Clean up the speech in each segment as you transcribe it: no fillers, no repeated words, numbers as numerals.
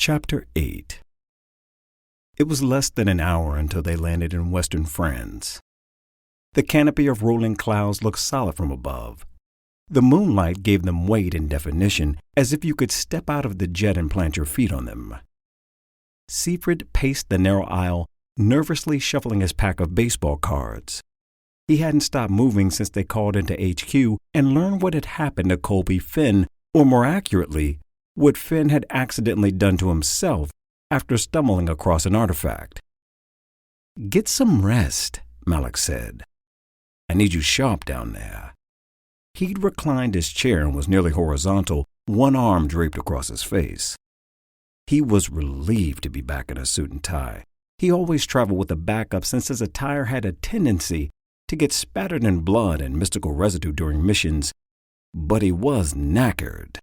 Chapter 8. It was less than an hour until they landed in western France. The canopy of rolling clouds looked solid from above. The moonlight gave them weight and definition, as if you could step out of the jet and plant your feet on them. Siegfried paced the narrow aisle, nervously shuffling his pack of baseball cards. He hadn't stopped moving since they called into HQ and learned what had happened to Colby Finn, or more accurately, what Finn had accidentally done to himself after stumbling across an artifact. "Get some rest," Malik said. "I need you sharp down there." He'd reclined his chair and was nearly horizontal, one arm draped across his face. He was relieved to be back in a suit and tie. He always traveled with a backup since his attire had a tendency to get spattered in blood and mystical residue during missions, but he was knackered.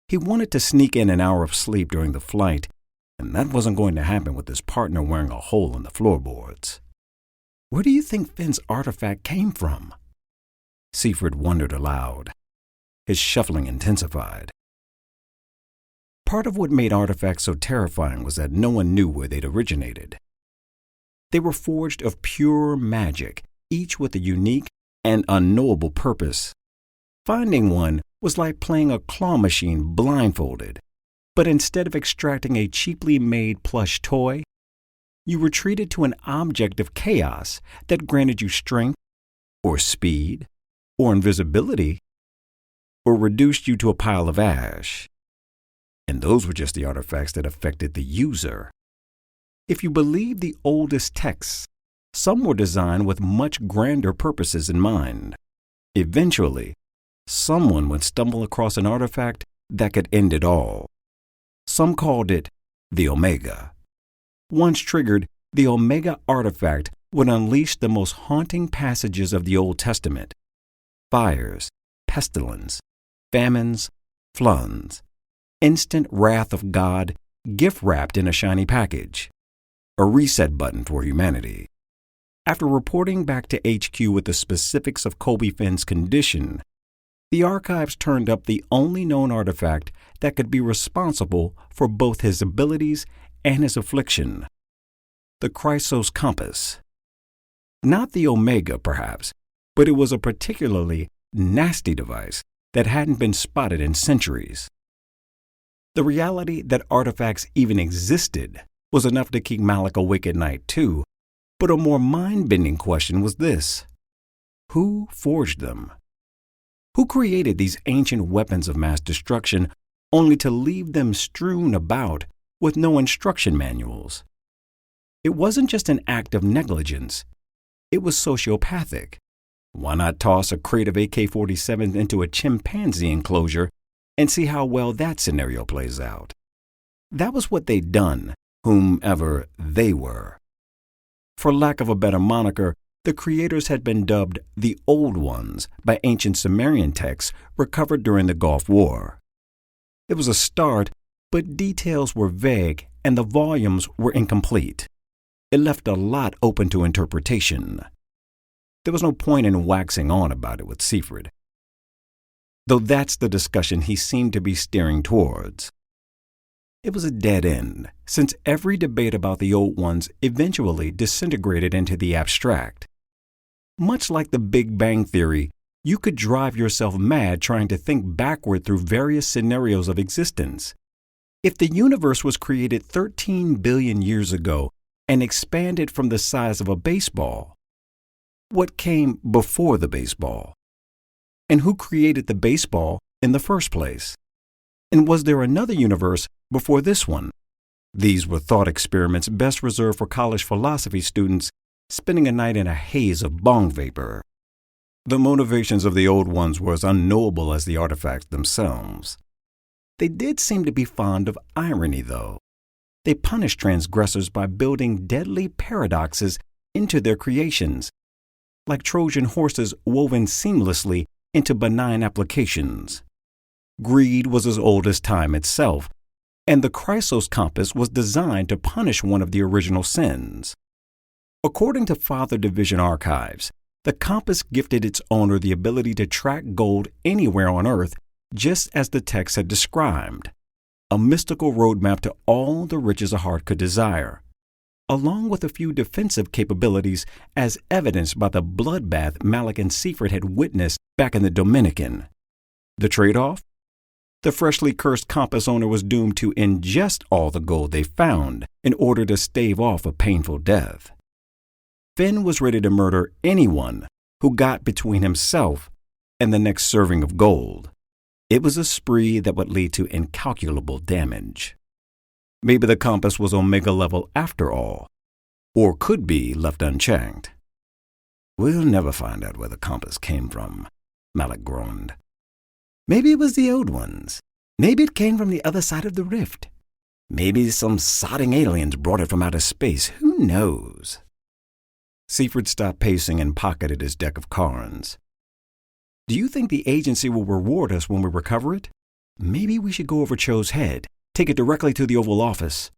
He wanted to sneak in an hour of sleep during the flight, and that wasn't going to happen with his partner wearing a hole in the floorboards. "Where do you think Finn's artifact came from?" Siegfried wondered aloud. His shuffling intensified. Part of what made artifacts so terrifying was that no one knew where they'd originated. They were forged of pure magic, each with a unique and unknowable purpose. Finding one was like playing a claw machine blindfolded, but instead of extracting a cheaply made plush toy, you were treated to an object of chaos that granted you strength, or speed, or invisibility, or reduced you to a pile of ash. And those were just the artifacts that affected the user. If you believe the oldest texts, some were designed with much grander purposes in mind. Eventually, someone would stumble across an artifact that could end it all. Some called it the Omega. Once triggered, the Omega artifact would unleash the most haunting passages of the Old Testament: fires, pestilence, famines, floods, instant wrath of God, gift wrapped in a shiny package, a reset button for humanity. After reporting back to HQ with the specifics of Colby Finn's condition, the archives turned up the only known artifact that could be responsible for both his abilities and his affliction: the Chrysos Compass. Not the Omega, perhaps, but it was a particularly nasty device that hadn't been spotted in centuries. The reality that artifacts even existed was enough to keep Malik awake at night, too, but a more mind-bending question was this: who forged them? Who created these ancient weapons of mass destruction only to leave them strewn about with no instruction manuals? It wasn't just an act of negligence. It was sociopathic. Why not toss a crate of AK-47s into a chimpanzee enclosure and see how well that scenario plays out? That was what they'd done, whomever they were. For lack of a better moniker, the creators had been dubbed the Old Ones by ancient Sumerian texts recovered during the Gulf War. It was a start, but details were vague and the volumes were incomplete. It left a lot open to interpretation. There was no point in waxing on about it with Siegfried, though that's the discussion he seemed to be steering towards. It was a dead end, since every debate about the Old Ones eventually disintegrated into the abstract. Much like the Big Bang Theory, you could drive yourself mad trying to think backward through various scenarios of existence. If the universe was created 13 billion years ago and expanded from the size of a baseball, what came before the baseball? And who created the baseball in the first place? And was there another universe before this one? These were thought experiments best reserved for college philosophy students spending a night in a haze of bong vapor. The motivations of the Old Ones were as unknowable as the artifacts themselves. They did seem to be fond of irony, though. They punished transgressors by building deadly paradoxes into their creations, like Trojan horses woven seamlessly into benign applications. Greed was as old as time itself, and the Chrysos Compass was designed to punish one of the original sins. According to Father Division archives, the compass gifted its owner the ability to track gold anywhere on Earth, just as the text had described. a mystical roadmap to all the riches a heart could desire, along with a few defensive capabilities as evidenced by the bloodbath Malik and Seifert had witnessed back in the Dominican. The trade-off? The freshly cursed compass owner was doomed to ingest all the gold they found in order to stave off a painful death. Finn was ready to murder anyone who got between himself and the next serving of gold. It was a spree that would lead to incalculable damage. Maybe the compass was Omega level after all, or could be left unchecked. "We'll never find out where the compass came from," Malik groaned. "Maybe it was the old ones. Maybe it came from the other side of the rift. Maybe some sodding aliens brought it from outer space. Who knows?" Seifert stopped pacing and pocketed his deck of cards. "Do you think the agency will reward us when we recover it? Maybe we should go over Cho's head, take it directly to the Oval Office.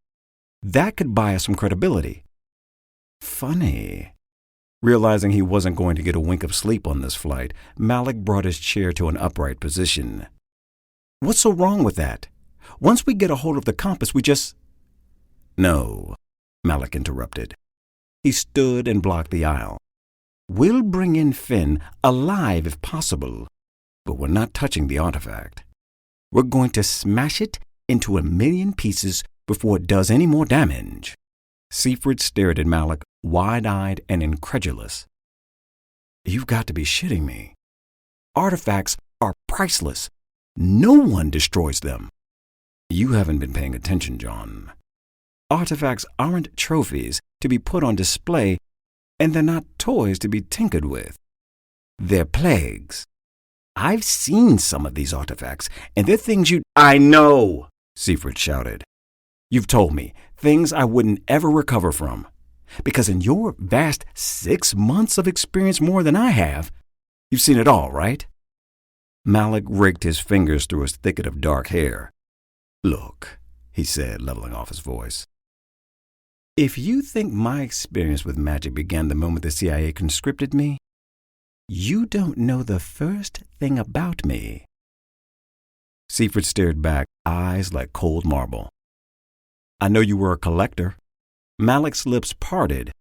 That could buy us some credibility." Funny. Realizing he wasn't going to get a wink of sleep on this flight, Malik brought his chair to an upright position. "What's so wrong with that? Once we get a hold of the compass, we just—" "No," Malik interrupted. He stood and blocked the aisle. "We'll bring in Finn, alive if possible, but we're not touching the artifact. We're going to smash it into 1,000,000 pieces before it does any more damage." Seifert stared at Malik, wide-eyed and incredulous. "You've got to be shitting me. Artifacts are priceless. No one destroys them." "You haven't been paying attention, John. Artifacts aren't trophies to be put on display, and they're not toys to be tinkered with. They're plagues. I've seen some of these artifacts, and they're things "I know," Seifert shouted. "You've told me things I wouldn't ever recover from, because in your vast 6 months of experience more than I have, you've seen it all, right?" Malik raked his fingers through his thicket of dark hair. "Look," he said, leveling off his voice. "If you think my experience with magic began the moment the CIA conscripted me, you don't know the first thing about me." Seifert stared back, eyes like cold marble. "I know you were a collector." Malik's lips parted,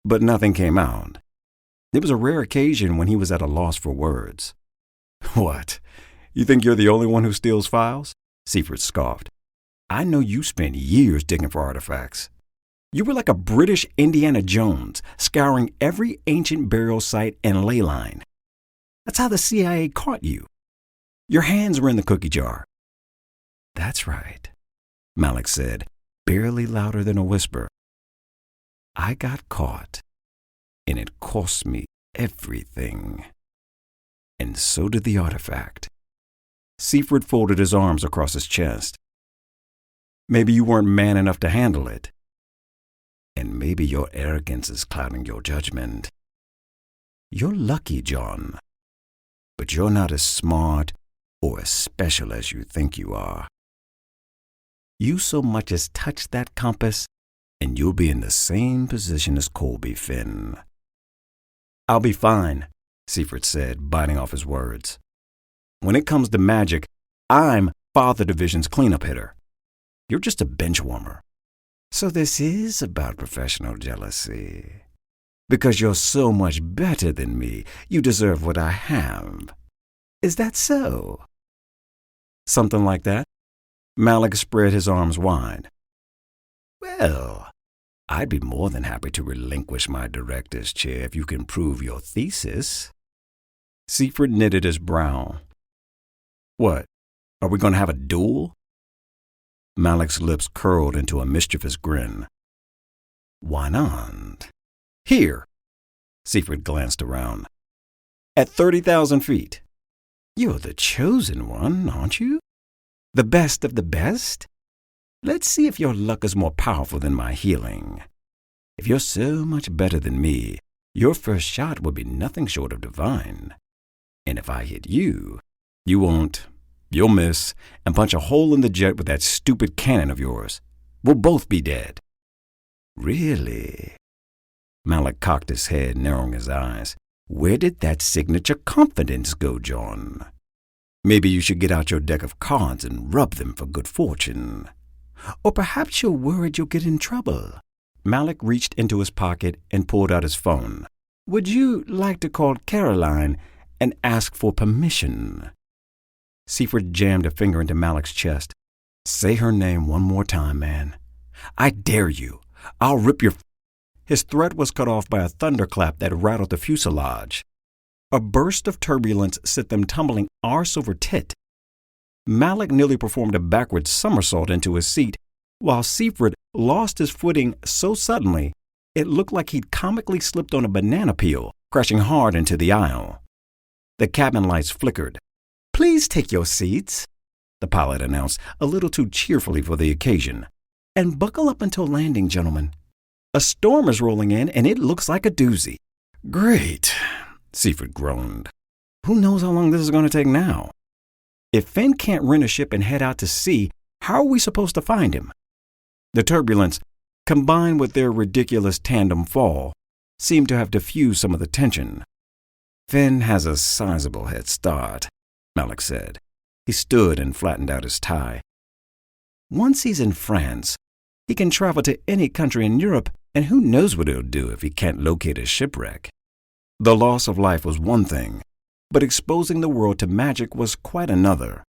but nothing came out. It was a rare occasion when he was at a loss for words. "What? You think you're the only one who steals files?" Seifert scoffed. "I know you spent years digging for artifacts. You were like a British Indiana Jones, scouring every ancient burial site and ley line. That's how the CIA caught you. Your hands were in the cookie jar." "That's right," Malik said, barely louder than a whisper. "I got caught, and it cost me everything. And so did the artifact." Seifert folded his arms across his chest. "Maybe you weren't man enough to handle it. And maybe your arrogance is clouding your judgment. You're lucky, John, but you're not as smart or as special as you think you are. You so much as touch that compass, and you'll be in the same position as Colby Finn." "I'll be fine," Seifert said, biting off his words. "When it comes to magic, I'm Father Division's cleanup hitter. You're just a bench warmer." "So this is about professional jealousy. Because you're so much better than me, you deserve what I have. Is that so?" "Something like that." Malik spread his arms wide. "Well, I'd be more than happy to relinquish my director's chair if you can prove your thesis." Seifert knitted his brow. "What, are we going to have a duel?" Malik's lips curled into a mischievous grin. "Why not? Here." Seifert glanced around. "At 30,000 feet. You're the chosen one, aren't you? The best of the best? Let's see if your luck is more powerful than my healing. If you're so much better than me, your first shot will be nothing short of divine. And if I hit you, you won't. You'll miss and punch a hole in the jet with that stupid cannon of yours. We'll both be dead." "Really?" Malik cocked his head, narrowing his eyes. "Where did that signature confidence go, John? Maybe you should get out your deck of cards and rub them for good fortune. Or perhaps you're worried you'll get in trouble. Malik reached into his pocket and pulled out his phone. Would you like to call Caroline and ask for permission? Seifert jammed a finger into Malik's chest. Say her name one more time, man. I dare you. I'll rip your... His threat was cut off by a thunderclap that rattled the fuselage. A burst of turbulence sent them tumbling arse over tit. Malik nearly performed a backward somersault into his seat, while Seifert lost his footing so suddenly it looked like he'd comically slipped on a banana peel, crashing hard into the aisle. The cabin lights flickered. Please take your seats, the pilot announced, a little too cheerfully for the occasion. And buckle up until landing, gentlemen. A storm is rolling in, and it looks like a doozy. Great, Seifert groaned. Who knows how long this is going to take now? If Finn can't rent a ship and head out to sea, how are we supposed to find him? The turbulence, combined with their ridiculous tandem fall, seemed to have diffused some of the tension. Finn has a sizable head start, Malik said. He stood and flattened out his tie. Once he's in France, he can travel to any country in Europe, and who knows what he'll do if he can't locate a shipwreck. The loss of life was one thing, but exposing the world to magic was quite another.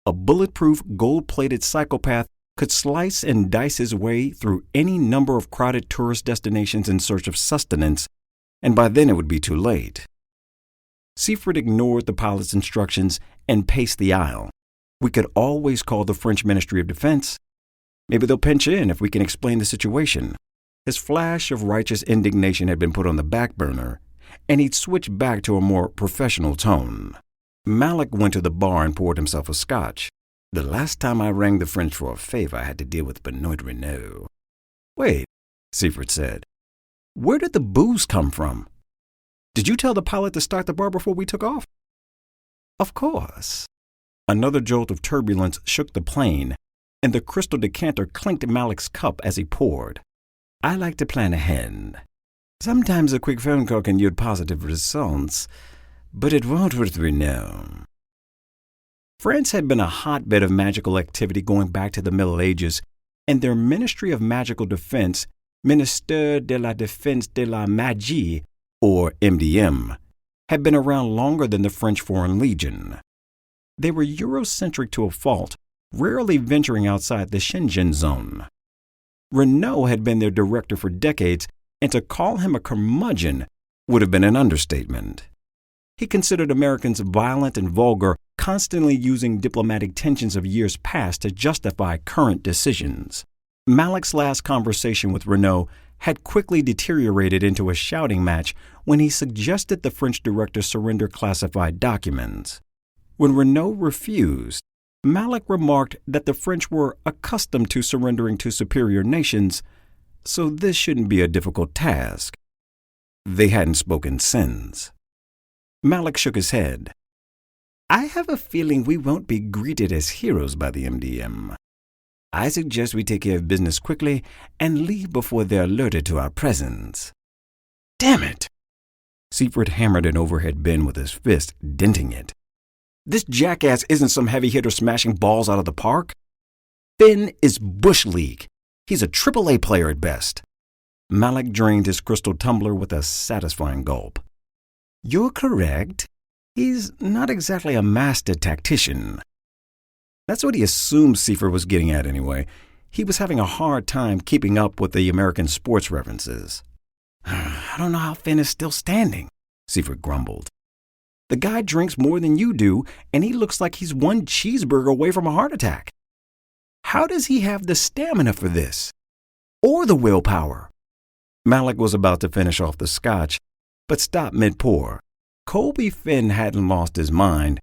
A bulletproof, gold-plated psychopath could slice and dice his way through any number of crowded tourist destinations in search of sustenance, and by then it would be too late. Seifert ignored the pilot's instructions and paced the aisle. We could always call the French Ministry of Defense. Maybe they'll pinch in if we can explain the situation. His flash of righteous indignation had been put on the back burner, and he'd switched back to a more professional tone. Malik went to the bar and poured himself a scotch. The last time I rang the French for a favor, I had to deal with Benoit Renault. Wait, Seifert said. Where did the booze come from? Did you tell the pilot to start the bar before we took off? Of course. Another jolt of turbulence shook the plane, and the crystal decanter clinked Malik's cup as he poured. I like to plan ahead. Sometimes a quick phone call can yield positive results, but it won't with Renault. France had been a hotbed of magical activity going back to the Middle Ages, and their Ministry of Magical Defense, Ministère de la Défense de la Magie, or MDM, had been around longer than the French Foreign Legion. They were Eurocentric to a fault, rarely venturing outside the Schengen zone. Renault had been their director for decades, and to call him a curmudgeon would have been an understatement. He considered Americans violent and vulgar, constantly using diplomatic tensions of years past to justify current decisions. Malik's last conversation with Renault had quickly deteriorated into a shouting match when he suggested the French director surrender classified documents. When Renault refused, Malik remarked that the French were accustomed to surrendering to superior nations, so this shouldn't be a difficult task. They hadn't spoken since. Malik shook his head. I have a feeling we won't be greeted as heroes by the MDM. I suggest we take care of business quickly and leave before they're alerted to our presence. Damn it! Seifert hammered an overhead bin with his fist, denting it. This jackass isn't some heavy hitter smashing balls out of the park. Finn is Bush League. He's a AAA player at best. Malik drained his crystal tumbler with a satisfying gulp. You're correct. He's not exactly a master tactician. That's what he assumed Seifert was getting at anyway. He was having a hard time keeping up with the American sports references. I don't know how Finn is still standing, Seifert grumbled. The guy drinks more than you do, and he looks like he's one cheeseburger away from a heart attack. How does he have the stamina for this? Or the willpower? Malik was about to finish off the scotch, but stopped mid-pour. Colby Finn hadn't lost his mind,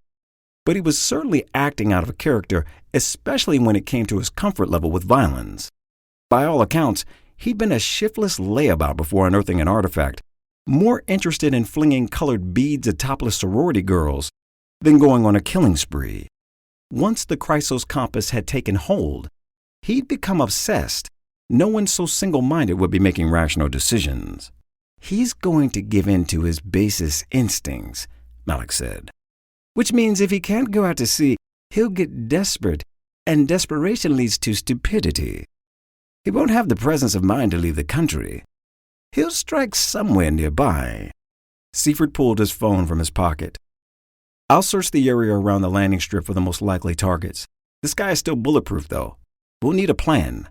but he was certainly acting out of character, especially when it came to his comfort level with violence. By all accounts, he'd been a shiftless layabout before unearthing an artifact, more interested in flinging colored beads at topless sorority girls than going on a killing spree. Once the Chrysos compass had taken hold, he'd become obsessed. No one so single-minded would be making rational decisions. He's going to give in to his basest instincts, Malik said. Which means if he can't go out to sea, he'll get desperate, and desperation leads to stupidity. He won't have the presence of mind to leave the country. He'll strike somewhere nearby. Seaford pulled his phone from his pocket. I'll search the area around the landing strip for the most likely targets. The sky is still bulletproof, though. We'll need a plan.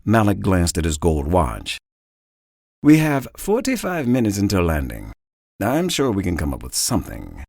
Malik glanced at his gold watch. We have 45 minutes until landing. I'm sure we can come up with something.